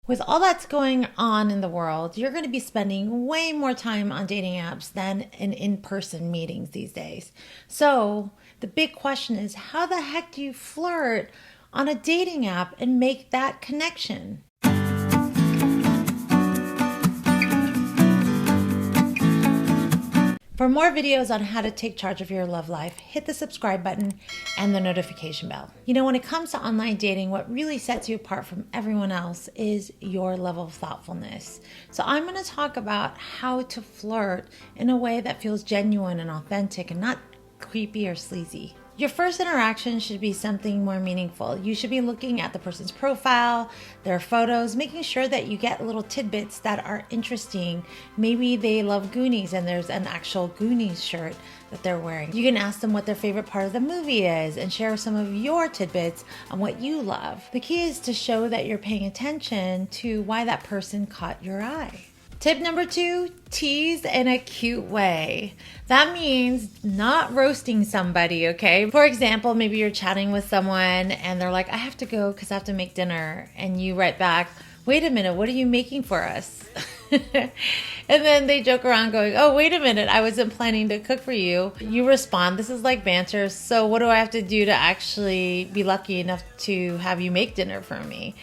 With all that's going on in the world, you're going to be spending way more time on dating apps than in person meetings these days. So, the big question is, how the heck do you flirt on a dating app and make that connection? For more videos on how to take charge of your love life, hit the subscribe button and the notification bell. You know, when it comes to online dating, what really sets you apart from everyone else is your level of thoughtfulness. So I'm going to talk about how to flirt in a way that feels genuine and authentic and not creepy or sleazy. Your first interaction should be something more meaningful. You should be looking at the person's profile, their photos, making sure that you get little tidbits that are interesting. Maybe they love Goonies and there's an actual Goonies shirt that they're wearing. You can ask them what their favorite part of the movie is and share some of your tidbits on what you love. The key is to show that you're paying attention to why that person caught your eye. Tip number 2, tease in a cute way. That means not roasting somebody, okay? For example, maybe you're chatting with someone and they're like, I have to go because I have to make dinner. And you write back, wait a minute, what are you making for us? And then they joke around going, oh, wait a minute, I wasn't planning to cook for you. You respond, this is like banter, so what do I have to do to actually be lucky enough to have you make dinner for me?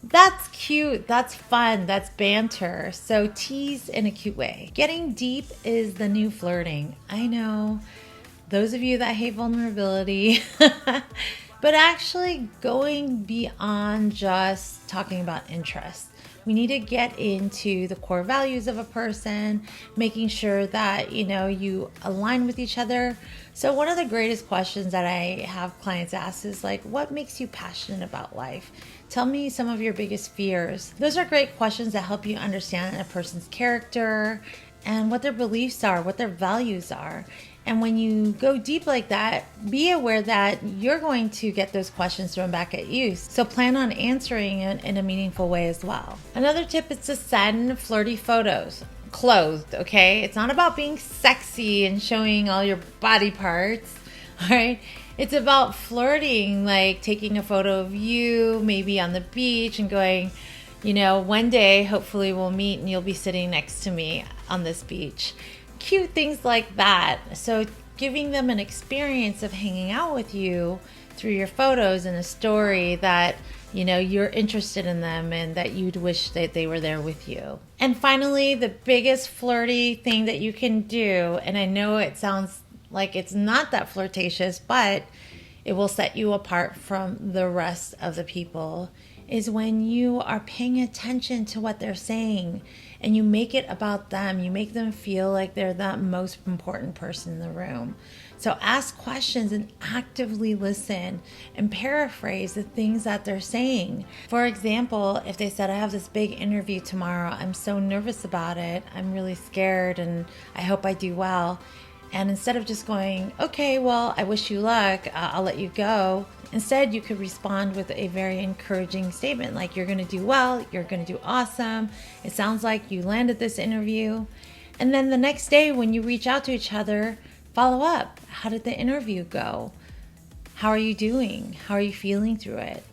That's cute, that's fun, that's banter. So tease in a cute way. Getting deep is the new flirting. I know, those of you that hate vulnerability, but actually going beyond just talking about interest. We need to get into the core values of a person, making sure that, you align with each other. So one of the greatest questions that I have clients ask is like, what makes you passionate about life? Tell me some of your biggest fears. Those are great questions that help you understand a person's character and what their beliefs are, what their values are. And when you go deep like that, be aware that you're going to get those questions thrown back at you. So plan on answering it in a meaningful way as well. Another tip is to send flirty photos. Clothed, okay? It's not about being sexy and showing all your body parts, all right? It's about flirting, like taking a photo of you, maybe on the beach and going, one day, hopefully we'll meet and you'll be sitting next to me on this beach. Cute things like that. So giving them an experience of hanging out with you through your photos and a story that you're interested in them and that you'd wish that they were there with you. And finally, the biggest flirty thing that you can do, and I know it sounds like it's not that flirtatious, but it will set you apart from the rest of the people, is when you are paying attention to what they're saying and you make it about them. You make them feel like they're the most important person in the room. So ask questions and actively listen and paraphrase the things that they're saying. For example, if they said, I have this big interview tomorrow, I'm so nervous about it, I'm really scared and I hope I do well. And instead of just going, okay, well, I wish you luck, I'll let you go. Instead, you could respond with a very encouraging statement like, you're going to do well, you're going to do awesome. It sounds like you landed this interview. And then the next day when you reach out to each other, follow up. How did the interview go? How are you doing? How are you feeling through it?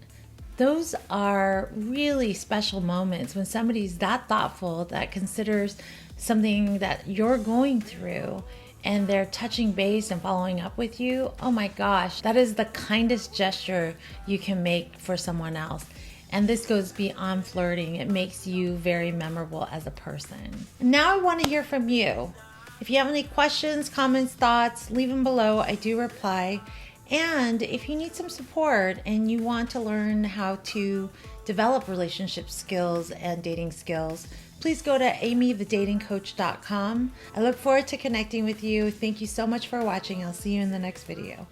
Those are really special moments when somebody's that thoughtful, that considers something that you're going through, and they're touching base and following up with you. Oh my gosh, that is the kindest gesture you can make for someone else. And this goes beyond flirting. It makes you very memorable as a person. Now I want to hear from you. If you have any questions, comments, thoughts, leave them below. I do reply. And if you need some support and you want to learn how to develop relationship skills and dating skills, please go to amiethedatingcoach.com. I look forward to connecting with you. Thank you so much for watching. I'll see you in the next video.